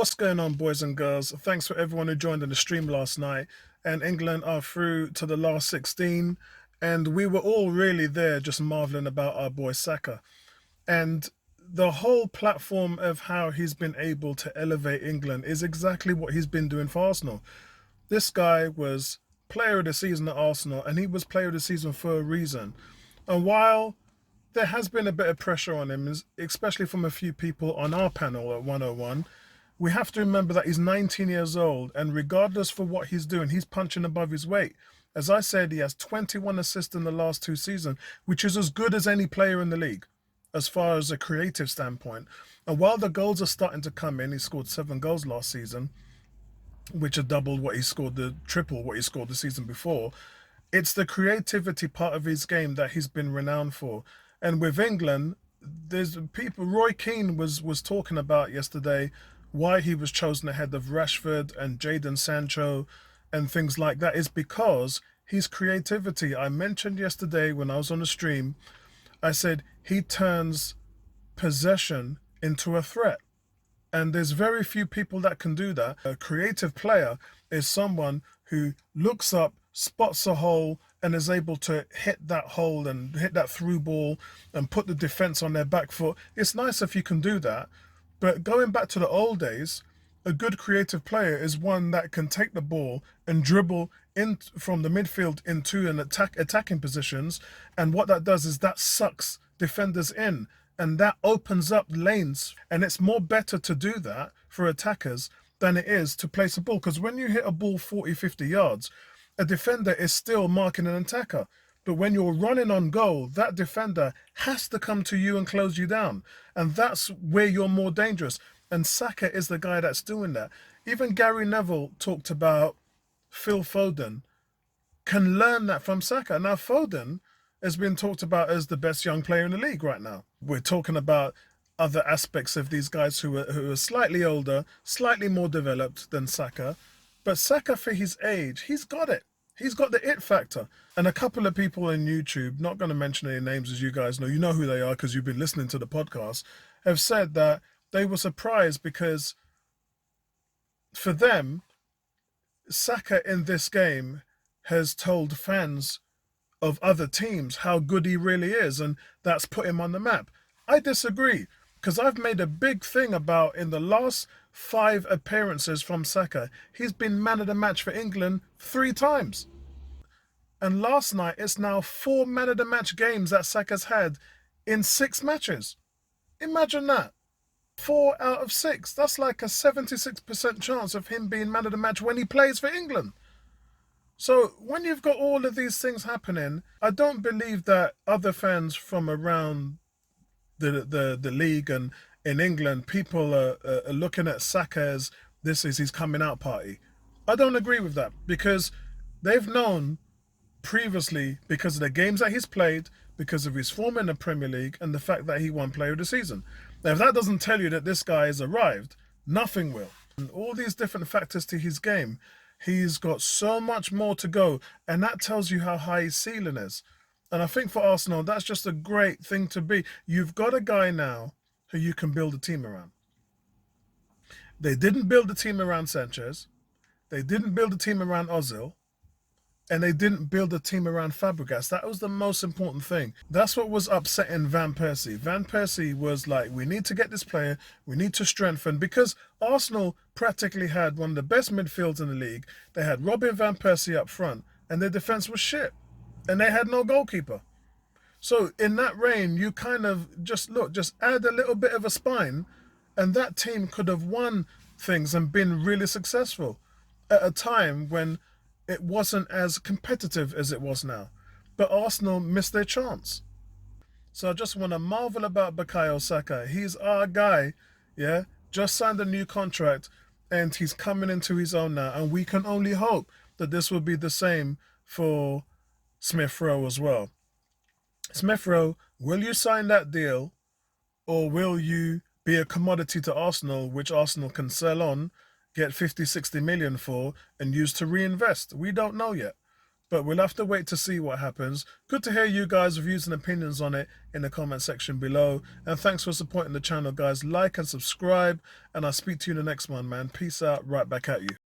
What's going on, boys and girls? Thanks for everyone who joined in the stream last night. And England are through to the last 16. And we were all really there just marveling about our boy Saka. And the whole platform of how he's been able to elevate England is exactly what he's been doing for Arsenal. This guy was player of the season at Arsenal, and he was player of the season for a reason. And while there has been a bit of pressure on him, especially from a few people on our panel at 101, we have to remember that he's 19 years old, and regardless for what he's doing, he's punching above his weight. As I said, he has 21 assists in the last 2 seasons, which is as good as any player in the league as far as a creative standpoint. And while the goals are starting to come in, he scored 7 goals last season, which are double what he scored, the triple what he scored the season before. It's the creativity part of his game that he's been renowned for. And with England, there's people, Roy Keane was talking about yesterday why he was chosen ahead of Rashford and Jadon Sancho and things like that is because his creativity. I mentioned yesterday when I was on the stream, I said he turns possession into a threat. And there's very few people that can do that. A creative player is someone who looks up, spots a hole, and is able to hit that hole and hit that through ball and put the defense on their back foot. It's nice if you can do that. But going back to the old days, a good creative player is one that can take the ball and dribble in from the midfield into an attacking positions. And what that does is that sucks defenders in, and that opens up lanes. And it's more better to do that for attackers than it is to place a ball. Because when you hit a ball 40, 50 yards, a defender is still marking an attacker. But when you're running on goal, that defender has to come to you and close you down. And that's where you're more dangerous. And Saka is the guy that's doing that. Even Gary Neville talked about Phil Foden can learn that from Saka. Now, Foden has been talked about as the best young player in the league right now. We're talking about other aspects of these guys who are slightly older, slightly more developed than Saka. But Saka, for his age, he's got it. He's got the it factor. And a couple of people on YouTube, not going to mention any names as you guys know, you know who they are because you've been listening to the podcast, have said that they were surprised because for them, Saka in this game has told fans of other teams how good he really is, and that's put him on the map. I disagree, because I've made a big thing about in the last 5 appearances from Saka, he's been man of the match for England 3 times. And last night, it's now 4 man of the match games that Saka's had in 6 matches. Imagine that. 4 out of 6. That's like a 76% chance of him being man of the match when he plays for England. So when you've got all of these things happening, I don't believe that other fans from around the league and in England, people are looking at Saka as this is his coming out party. I don't agree with that because they've known previously, because of the games that he's played, because of his form in the Premier League, and the fact that he won Player of the Season. Now, if that doesn't tell you that this guy has arrived, nothing will. And all these different factors to his game, he's got so much more to go, and that tells you how high his ceiling is. And I think for Arsenal, that's just a great thing to be. You've got a guy now who you can build a team around. They didn't build a team around Sanchez. They didn't build a team around Ozil. And they didn't build a team around Fabregas. That was the most important thing. That's what was upsetting Van Persie. Van Persie was like, we need to get this player, we need to strengthen, because Arsenal practically had one of the best midfields in the league. They had Robin Van Persie up front, and their defense was shit. And they had no goalkeeper. So in that reign, you kind of just add a little bit of a spine, and that team could have won things and been really successful at a time when it wasn't as competitive as it was now. But Arsenal missed their chance. So I just want to marvel about Bukayo Saka. He's our guy, yeah? Just signed a new contract, and he's coming into his own now. And we can only hope that this will be the same for Smith Rowe as well. Smith Rowe, will you sign that deal, or will you be a commodity to Arsenal, which Arsenal can sell on, get 50, 60 million for, and use to reinvest? We don't know yet. but we'll have to wait to see what happens. Good to hear you guys' views and opinions on it in the comment section below. And thanks for supporting the channel, guys. Like and subscribe, and I'll speak to you in the next one, man. Peace out. Right back at you.